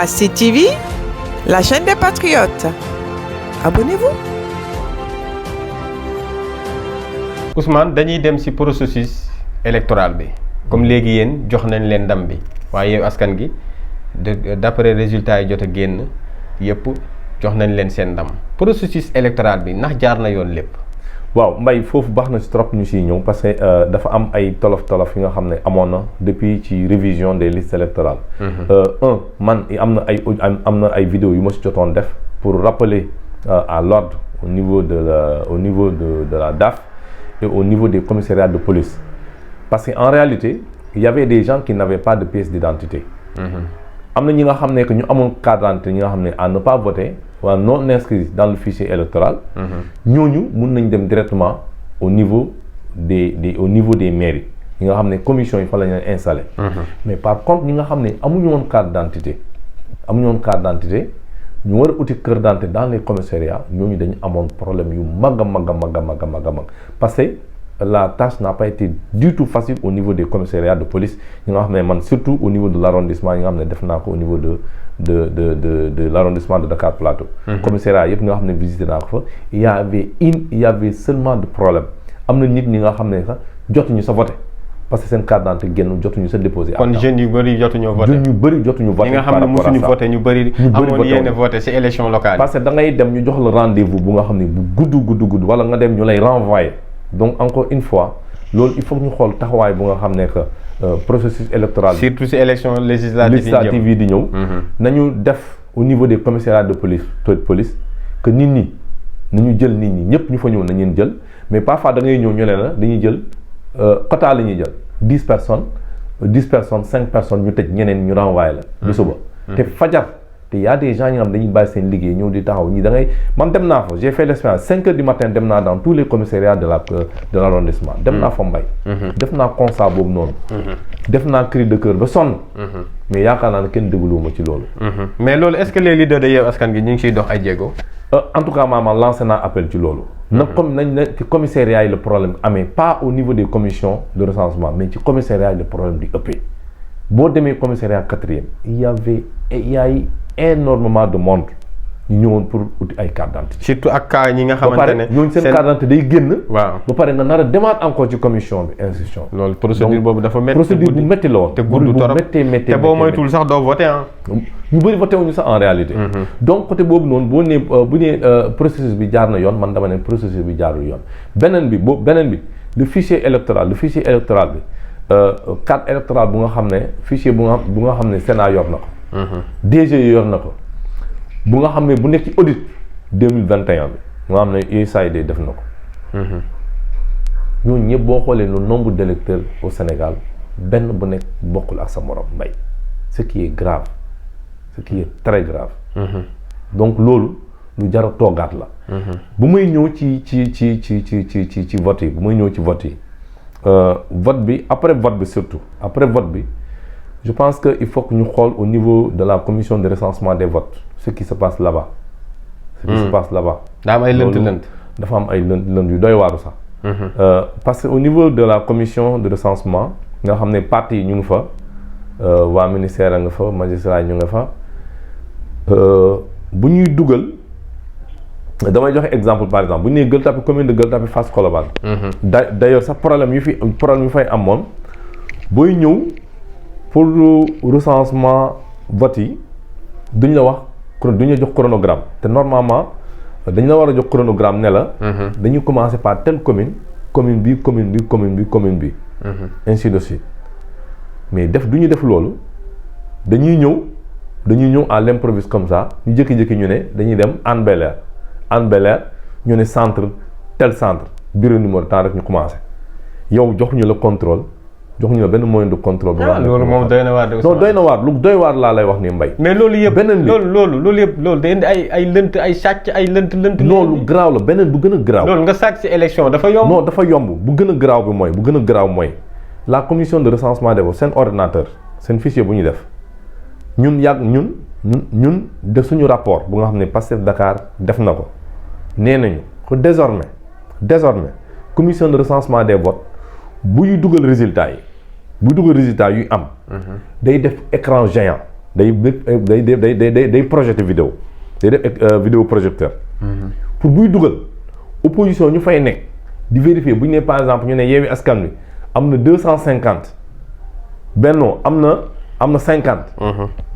ASID TV, la chaîne des patriotes. Abonnez-vous. Ousmane, dañuy dem ci processus électoral bi comme léegi yéen jox nañ leen ndam bi waaye yow askan gi d'après résultats yi jot a génn yëpp jox nañ leen seen ndam processus électoral bi ndax jaar na yoon lépp. waaw Mbaye foofu baax na ci trop ñu siy ñëw parce que dafa am ay tolof-tolof yi nga xam ne amoon na depuis ci révision des listes électorales. Man am na ay vidéo yu ma si jotoon def pour rappeler à l'ordre au niveau de la DAF et au niveau des commissariats de police parce qu'en réalité il y avait des gens qui n'avaient pas de pièce d'identité. am na ñi nga xam ne que ñu amoon carte d'identité ñi nga xam ne à ne pas voter wala non inscrits dans le fichier électoral. ñooñu mun nañ dem directement au niveau des mairies ñi nga xam ne commission yi fa la ñu leen installé. mais par contre ñi nga xam ne amuñu woon carte d'identité ñu war a uti carte d'identité dans les commissariats ñooñu dañu amoon problème yu mag a parce que la tâche n'a pas été du tout facile au niveau des commissariats de police ñi nga xam ne man surtout au niveau de l'arrondissement yi nga xam ne def naa ko au niveau de l'arrondissement de Dakar Plateau. commissariat yëpp nga xam ne visité naa ko fa il y avait seulement de problème am na nit ñi nga xam ne sax jotuñu sa voté parce que seen carte d'identité génn jotuñu sa déposé. kon jeunes yu bëri jotuñu voté. jeunes yu bëri jotuñu voté. ñi nga xam ne mosuñu voté ñu bëri. amoon yéene voté ci élection locale. parce que da ngay dem ñu jox la rendez-vous bu nga xam ne bu gudd wala nga dem ñu lay renvoyer donc encore une fois loolu il faut ñu xool taxawaay bu nga xam ne que processus électoral. surtout ci élection législative yi di ñëw. nañu def au niveau des commissariats de police que nit ñi nañu jël nit ñi ñëpp ñu fa ñëw nañu jël mais parfois da ngay ñëw ñu ne la dañuy jël quota la ñuy jël 10 personnes 5 personnes ñu tëj ñeneen ñu renvoyé la. bi suba te fajar te y a des gens ñi nga xam dañuy bàyyi seen liggéey ñëw di taxaw ñi da ngay man dem naa fa j'ai fait l'expérience 5 heures du matin dem naa dans tous les commissariats de l'arrondissement dem naa fa Mbaye. def naa constat boobu noonu. def naa cri de cœur ba sonn. mais yaakaar naa ne kenn dégluwuma ci loolu. mais loolu est-ce que les leaders de Yewwi Askan Wi ñu ngi ciy dox ay jéego. en tout cas maanaam lancé naa appel ci loolu. nañ ci commissariat yi le problème amee pas au niveau des commissions de recensement mais ci commissariat yi le problème di ëppee boo demee commissariat 4e il y a énormément de monde ñu ñëwoon pour uti ay carte d'identité. surtout ak cas ñi nga xamante ne ñooñu seen carte d'identité day génn. waaw ba pare nga nar a demaat encore ci commission bi institution. loolu procédure boobu dafa métti. procédure bu métti la woon. te gudd torop te boo moytuwul sax doo voté ah. ñu bëri voté wuñu sax en réalité. donc côté boobu noonu bu nee processus bi jaar na yoon man dama ne processus bi jaarul yoon beneen bi le fichier électoral bi carte électorale bu nga xam ne fichier bu nga xam ne Sénat yor na ko. DG yor na ko bu nga xam ne bu nekk ci audit 2021 bi nga xam ne USAID def na ko. ñooñu ñëpp boo xoolee le nombre d'électeurs au Sénégal benn bu nekk bokkul ak sa morom Mbaye ce qui est grave ce qui est très grave. donc loolu lu jar a toogaat la. bu may ñëw ci vote yi vote bi après vote bi je pense que il faut que ñu xool au niveau de la commission de recensement des votes ce qui se passe là-bas. daa am ay lënt-lënt. dafa am ay lënt yu doy waaru sax. parce que au niveau de la commission de recensement nga xam ne parti yi ñu ngi fa waa ministère a nga fa magistrat ñu nga fa bu ñuy dugal damay joxe exemple par exemple bu ñu nee Gueule Tapée commune de Gueule Tapée Fass Colobane. d'ailleurs sax problème yu fay amoon booy ñëw pour recensement vote yi duñ la jox chronogramme te normalement dañ la war a jox chronogramme ne la. dañuy commencer par telle commune bi. ainsi de suite mais duñu def loolu dañuy ñëw à l'improviste comme ça ñu jékki-jékki ñu ne dañuy dem Hann Bel-Air ñu ne tel centre bureau numéro temps rek ñu commencer yow jox ñu la contrôle. jox ñu la benn moyen de contrôle. loolu moom doy na waar de. non doy na waar lu doy waar laa lay wax ni Mbaye. mais loolu yëpp beneen bi loolu day indi ay lënt ay sàcc ay lënt. non lu garaaw la beneen bu gën a garaaw. loolu nga sàcc ci élection dafa yomb. non dafa yomb bu gën a garaaw mooy la commission de recensement des votes seen ordinateur seen fichier bu ñu def ñun def suñu rapport bu nga xam ne Pastef Dakar def na ko nee nañu ko désormais commission de recensement des votes buy dugal résultats yuy am. day def écran géant day projeté vidéo day def vidéo projecteur. pour buy dugal opposition ñu fay nekk di vérifier bu ñu ne par exemple ñu ne Yewwi Askan Wi am na 250 Benno am na 50.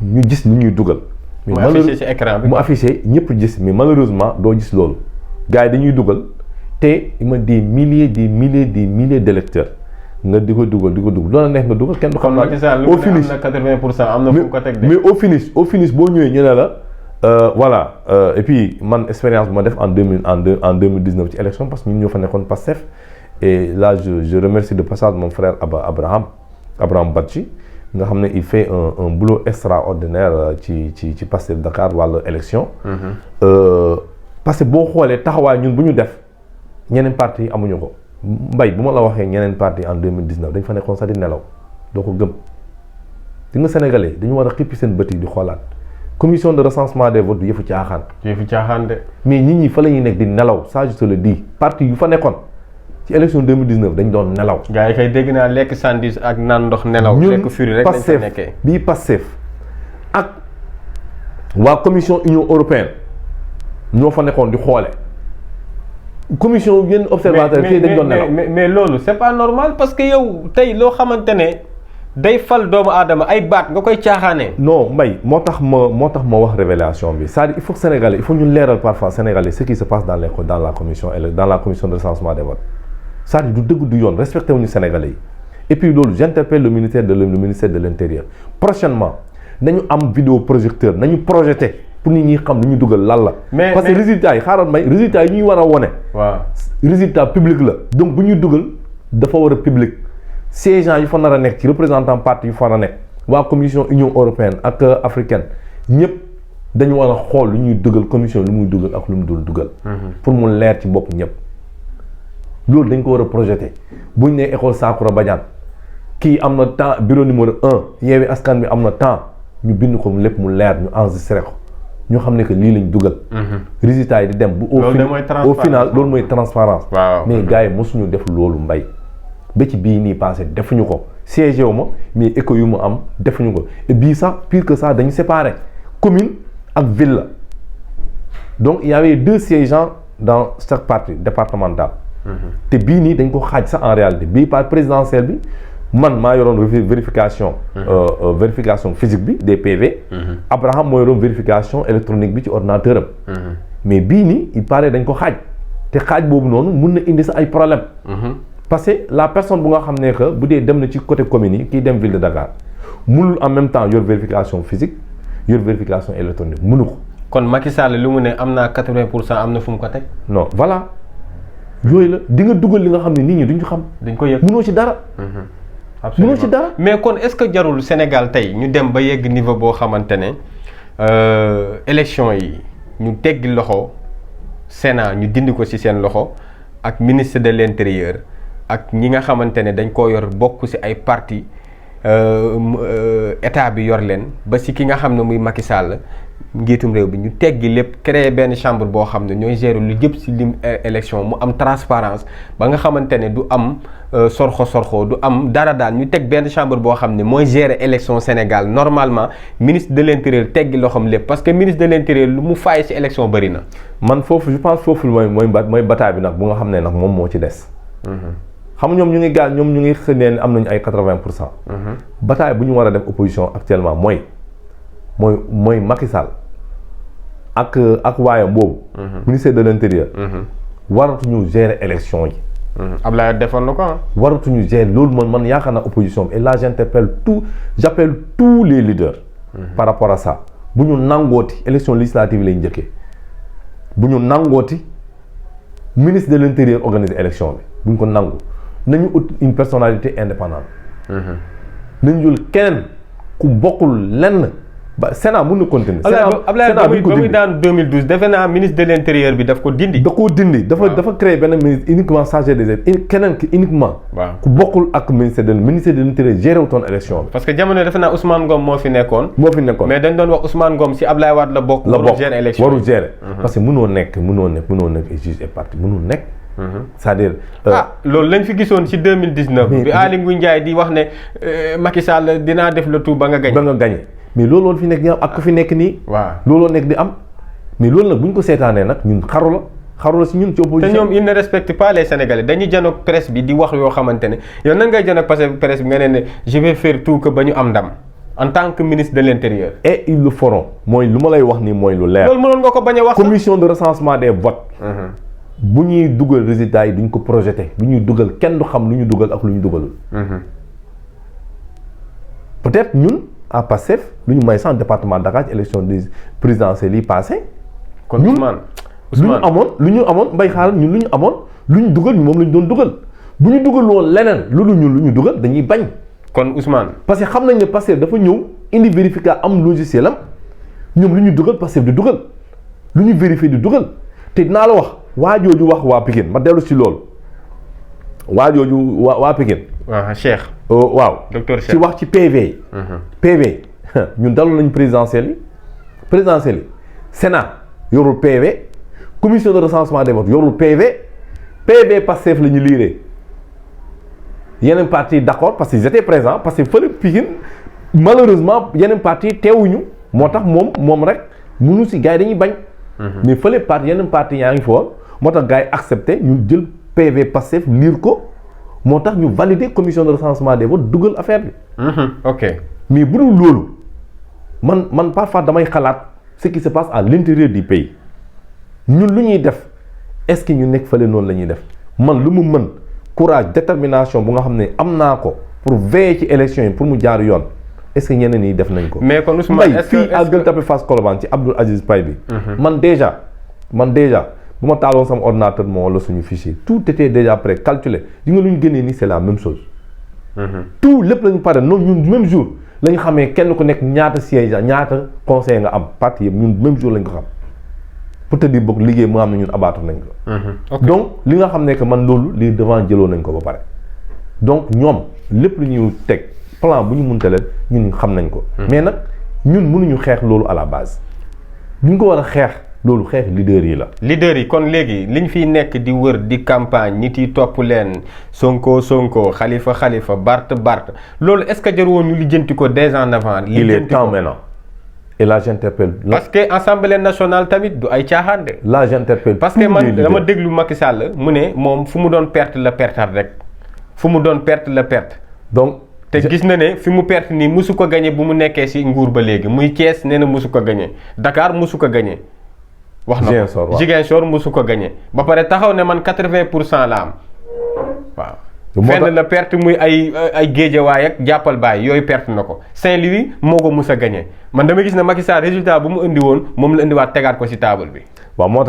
ñu gis ni ñuy dugal. mu affiché ci écran bi mu affiché ñëpp gis mais malheureusement doo gis loolu gars yi dañuy dugal te ma des milliers d'électeurs nga di ko dugal loolu neex nga dugal kenn du xam. au finish am na 80% am na fu mu ko teg de. mais au finish boo ñëwee ñu ne la voilà et puis man expérience bu ma def en 2019 ci élection parce que ñun ñoo fa nekkoon Pastef et là je remercie de passage mon frère Abraham Badji nga xam ne il fait un boulot extraordinaire ci Pastef Dakar wàllu élection. parce que boo xoolee taxawaay ñun bu ñu def ñeneen parti yi amuñu ko mbay bu ma la waxee ñeneen parti en 2019 dañ fa nekkoon sax di nelaw doo ko gëm di nga sénégalais dañu war a xippi seen bët yi di xoolaat commission de recensement des votes du yëfu caaxaan. de. mais nit ñi fa la ñuy nekk di nelaw ça je te le dis parti yu fa nekkoon ci élection 2019 dañ doon nelaw. gars yi kay dégg naa lekk sandwich ak naan ndox nelaw. lekk furi rek lañ fa nekkee bii Pastef ak waa commission union européenne ñoo fa nekkoon di xoole commission yenn observateur fii dañ doon nelaw mais loolu c'est pas normal parce que yow tey loo xamante ne day fal doomu aadama ay baat nga koy caaxaanee. non mbay moo tax ma wax révélation bi c'est-à-dire il faut que sénégalais il faut ñu leeral parfois sénégalais ce qui se passe dans la commission de recensement des votes c'est-à-dire du dëgg du yoon respecté wuñu sénégalais yi et puis loolu j'interpelle le ministère de l'intérieur prochainement nañu am vidéo projecteur nañu projeté pour nit ñi xam lu ñu dugal lan la. parce que résultats yi xaaral résultats yi ñuy war a wone. waaw résultat public la donc bu ñuy dugal dafa war a public siégeants yu fa nar a nekk ci représentant parti yu fa nar a nekk waa commission union européenne ak africaine ñëpp dañu war a xool lu ñuy dugal commission lu muy dugal ak lu mu dul dugal. pour mu leer ci bopp ñëpp. loolu dañ ko war a projeté buñ ne école Sakoura Badiane kii am na temps bureau numéro 1 Yewwi Askan Wi am na temps ñu bind ko lépp mu leer ñu enregistré ko ñu xam ne que lii lañ dugal. résultats yi di dem bu au final loolu mooy transparence mais gars yi mosuñu def loolu mbay ba ci bii nii passé defuñu ko siégé wu ma mais écho yu mu am defuñu ko et bii sax pire que ça dañu séparé commune ak ville la donc il y avait 2 siégeants dans chaque parti départemental. te bii nii dañ ko xaaj sax en réalité bii par présidentielle bi man maa yoroon vérification physique bi des PV. Abraham moo yoroon vérification électronique bi ci ordinateur am. mais bii nii il paraît dañ ko xaaj te xaaj boobu noonu mun na indi sax ay problème parce que la personne bu nga xam ne que bu dee dem na ci côté commune yi kii dem ville de Dakar munul en même temps yor vérification physique yor vérification électronique munu ko. kon Macky Sall lu mu ne am naa 80% am na fu mu ko teg. non voilà yooyu la di nga dugal li nga xam ne nit ñi duñ ko xam. dañ ko yëg munoo ci dara. absolument munoo ci dara. mais kon est-ce que jarul Sénégal tey ñu dem ba yegg niveau boo xamante ne élection yi ñu teggi loxo Sénat ñu dindi ko ci seen loxo ak ministre de l'intérieur ak ñi nga xamante ne dañ koo yor bokk ci ay parti état bi yor leen ba ci ki nga xam ne muy Macky Sall njiitum réew bi ñu teggi lépp créer benn chambre boo xam ne ñooy gérer lu jëm ci lim élection mu am transparence ba nga xamante ne du am sorxo du am dara daal ñu teg benn chambre boo xam ne mooy gérer élection Sénégal normalement ministre de l'intérieur teggi loxoom lépp parce que ministre de l'intérieur lu mu faay ci élection bëri na. man foofu je pense foofu mooy bataille bi nag bu nga xam ne nag moom moo ci des. xam nga ñoom ñu ngi xëy ne am nañu ay 80%. bataille bu ñu war a def opposition actuellement mooy Macky Sall ak waayam boobu. ministère de l'intérieur. waratuñu gérer élection yi. Ablaye defoon na ko waratuñu gérer loolu man yaakaar naa opposition bi et là j'appelle tous les leaders. par rapport à ça bu ñu nangooti élection législative lay njëkkee bu ñu nangooti ministre de l'intérieur organiser élection bi bu ñu ko nangu nañu ut une personnalité indépendante. nañu jël keneen ku bokkul lenn. ba Sénat mën na continuer. Ablaye ba muy daan 2012 defe naa ministre de l'intérieur bi daf ko dindi. dafa créer benn ministre uniquement chargé des keneen ki uniquement. ku bokkul ak ministère de l'intérieur géré wutoon élection bi. parce que jamono defe naa Ousmane Ngom moo fi nekkoon. mais dañ doon wax Ousmane Ngom si Ablaye Wade la bokk. warul gérer élection warul gérer. parce que mënoo nekk juge et partie mënul nekk. c'est-à-dire. loolu lañ fi gisoon ci 2019. bi Aly Ngouille Ndiaye di wax ne Macky Sall dinaa def le tout ba nga gagné. mais loolu fi nekk di am ak ku fi nekk nii. waaw looloo nekk di am mais loolu nag bu ñu ko seetaanee nag ñun xaru la si ñun ci opposition. te ñoom ils ne respectent pas les Sénégalais dañuy janoog presse bi di wax yoo xamante ne yow nan ngay janoog parce que presse bi nga ne je vais faire tout que ba ñu am ndam en tant que ministre de l'intérieur. et ils le feront mooy lu ma lay wax nii mooy lu leer. loolu mënoon nga ko bañ a wax. commission de recensement des votes. bu ñuy dugal résultats yi duñ ko projeté bu ñuy dugal kenn du xam lu ñu dugal ak lu ñu dugalul. peut-être ñun à Pastef lu ñu may sans département Dakar ci élection présidentielle yi passé. kon Ousmane lu ñu amoon mbay xaaral ñun lu ñu amoon lu ñu dugal ñu moom la ñu doon dugal bu ñu dugal woon leneen loolu ñun lu ñu dugal dañuy bañ. kon Ousmane. parce que xam nañ ne Pastef dafa ñëw indi vérificat am logiciel am ñoom lu ñu dugal Pastef di dugal lu ñu vérifier di dugal te dinaa la wax waa jooju wax waa Pikine ma dellu si loolu waa jooju waa Pikine. waaw Cheikh. waaw docteur Cheikh ci wax ci PV yi. PV ñun dalu nañ présidentielle yi Sénat yorul PV commission de recensement des votes yorul PV Pastef la ñu liiree yeneen parti d'accord parce qu'ils étaient présents parce que fële Pikine malheureusement yeneen parti teewuñu moo tax moom rek mënu si gars yi dañuy bañ. mais fële yeneen parti yaa ngi fa woon moo tax gars yi accepté ñu jël PV Pastef liir ko moo tax ñu valider commission de recensement des votes dugal affaire bi. ok mais bu dul loolu man parfois damay xalaat ce qui se passe à l'intérieur du pays ñun lu ñuy def est-ce que ñu nekk fële noonu la ñuy def man lu mu mën courage détermination bu nga xam ne am naa ko pour veiller ci élection yi pour mu jaar yoon est-ce que ñeneen ñi def nañ ko. mais kon Ousmane est-ce que fii à Gueule Tapée Fass Colobane ci Abdoul Aziz Paye bi. man déjà bu ma taaloon sama ordinateur moo wala suñu fichier tout était déjà prêt calculé yi nga lu ñu génnee nii c'est la même chose. tout lépp la ñu pare noonu ñun même jour la ñu xamee kenn ku nekk ñaata siège ñaata conseil nga am parti yëpp ñun même jour la ñu ko xam pour te dire boog liggéey mu am ne ñun abattre nañ ko. donc li nga xam ne que man loolu lii devant jëloo nañ ko ba pare donc ñoom lépp lu ñuy teg plan bu ñu mënta leen ñun xam nañ ko. mais nag ñun mënuñu xeex loolu à la base bu ñu ko war a xeex. loolu xeex leader yi la. leader yi kon léegi liñ fiy nekk di wër di campagne nit yi topp leen Sonko Khalifa Barth loolu est-ce que jarul woon ñu lijjanti ko dès en avant. il est temps maintenant et là j'interpelle. parce que assemblée nationale tamit du ay caaxaan de. là j'interpelle parce que man dama déglu Macky Sall mu ne moom fu mu doon perte la pertaat rek fu mu doon perte la perte. donc te gis na ne fi mu perte nii musu ko gagné bu mu nekkee ci nguur ba léegi muy Thiès nee na musu ko gagné Dakar musu ko gagné. wax na ko Ziguinchor musu ko gagné ba pare taxaw ne man 80% la am waaw. fenn la perte muy ay Guédiawaye ak jàppal baay yooyu perte na ko Saint-Louis moo ko mus a gagné man dama gis ne Macky Sall résultat bu mu indi woon moom la indiwaat tegaat ko ci table bi. waaw moo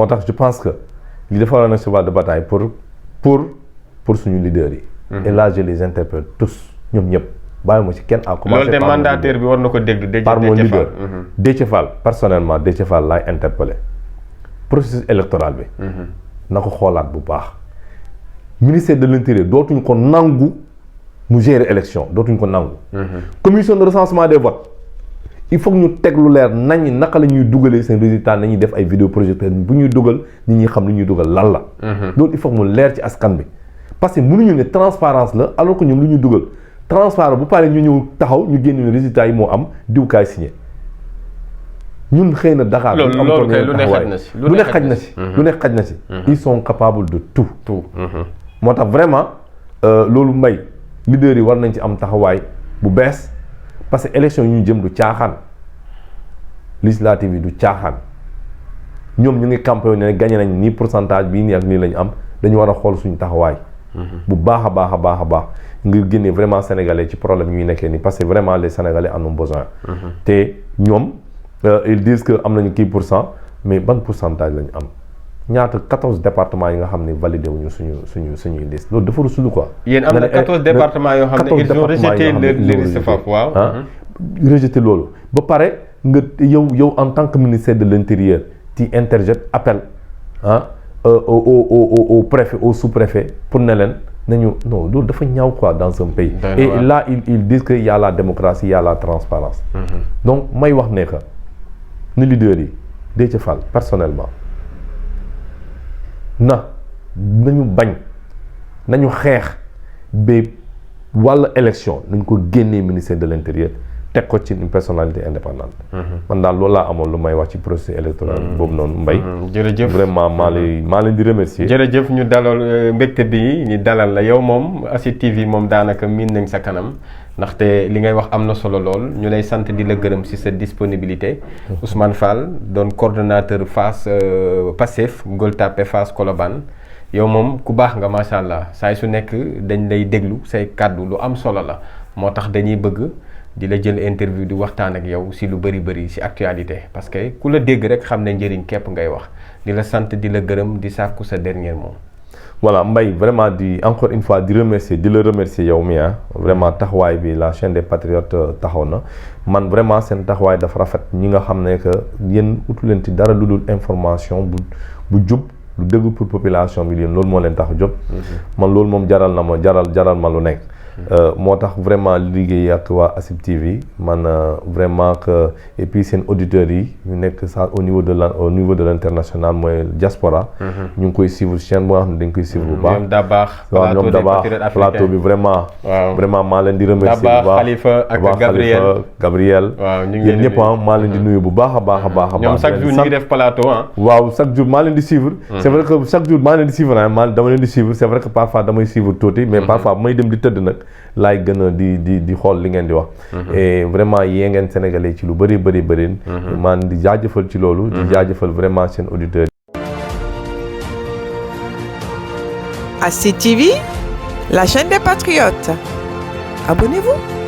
tax je pense que li dafa war a cheval de bataille pour suñu leaders yi. et là je les interpelle tous ñoom ñëpp bàyyi ma ci kenn à commencer. loolu de mandataire bi war na ko déglu. par mon leader Déthié Fall personnellement Déthié Fall laay interpellé processus électoral bi. na ko xoolaat bu baax. ministère de l'intérieur dootuñ ko nangu mu gérer élection dootuñ ko nangu. commission de recensement des votes il faut que ñu teg lu leer nañ naka la ñuy dugalee seen résultat nañuy def ay vidéo projecteur bu ñuy dugal nit ñi xam lu ñuy dugal lan la. loolu il faut que mu leer ci askan bi parce que mënuñu ne transparence la alors que ñoom lu ñuy dugal transparent bu paree ñu ñëw taxaw ñu génne résultat yi moo am diwkaay signé ñun xëy na Dakar. loolu kay lu ne xaj na si lu ne xaj na si. lu ne xaj na si. ils sont capables de tout. moo tax vraiment loolu mbay leader yi war nañ ci am taxawaay bu bees parce que élection yi ñu jëm du caaxaan législative yi du caaxaan ñoom ñu ngi campagne ne gagné nañ nii pourcentage bii nii ak nii la ñu am dañu war a xool suñu taxawaay. bu baax a baax ngir génne vraiment sénégalais ci problème ñuy nekkee nii parce que vraiment les sénégalais en ont besoin. te ñoom ils disent que am nañu kii %, mais ban pourcentage la ñu am. ñaata 14 départements yi nga xam ne validé wuñu suñuy liste loolu dafa rusulu quoi. yéen am na 14 départements yoo xam ne ils ont rejeté les listes FAP waaw. rejeté loolu ba pare nga yow en tant que ministère de l'intérieur tu interjettes appel au préfet au sous-préfet pour ne leen nañu non loolu dafa ñaaw quoi dans un pays. et là ils disent que y a la démocratie y a la transparence donc may wax ne que ni leader yi Déthié Fall personnellement nañu bañ nañu xeex ba wàllu élection nañ ko génnee ministère de l'intérieur teg ko ci une personnalité indépendante. man daal loolu laa amoon lu may wax ci processus électoral boobu noonu Mbaye. jërëjëf vraiment maa leen di remercier. jërëjëf ñu dalal mbégte bi ñu dalal la yow moom ASID TV moom daanaka miin nañ sa kanam ndaxte li ngay wax am na solo lool ñu lay sant di la gërëm ci sa disponibilité. Ousmane Fall doon coordonnateur Fass Pastef Gueule Tapée Fass Colobane yow moom ku baax nga macha allah saay su nekk dañ lay déglu say kàddu lu am solo la moo tax dañuy bëgg. di la jël interview di waxtaan ak yow ci lu bëri ci actualité parce que ku la dégg rek xam ne njëriñ képp ngay wax di la sant di la gërëm di sàkku sa dernier mot. voilà Mbaye vraiment di encore une fois di la remercier yow mi vraiment taxawaay bi la chaîne des patriotes taxaw na man vraiment seen taxawaay dafa rafet ñi nga xam ne que yéen utu leen ci dara lu dul information bu jub lu dëgg pour population bi yéen loolu moo leen tax a jóg. man loolu moom jaral na ma jaral ma lu nekk. moo tax vraiment liggéey ak waa ASID TV man vraiment que et puis seen auditeurs yi ñu nekk ça au niveau de l'international mooy diaspora. ñu ngi koy suivre chaîne boo xam ne dañ koy suivre bu baax. ñoom Dabakh waaw ñoom Dabakh plateau bi vraiment. waaw vraiment maa leen di remercier bu baax Dabakh Khalifa ak Gabriel. waaw ñu ngi yéen ñëpp maa leen di nuyu bu baax a baax a baax. ñoom chaque jour ñu ngi def plateau waaw chaque jour maa leen di suivre. c'est vrai que chaque jour maa leen di suivre dama leen di suivre c'est vrai que parfois damay suivre tuuti mais parfois bu may dem di tëdd nag laay gën a di xool li ngeen di wax. et vraiment yee ngeen sénégalais ci lu bëri. man di jaajëfal ci loolu. di jaajëfal vraiment seen auditeurs yi. ASID TV, la chaîne des patriotes. Abonnez-vous.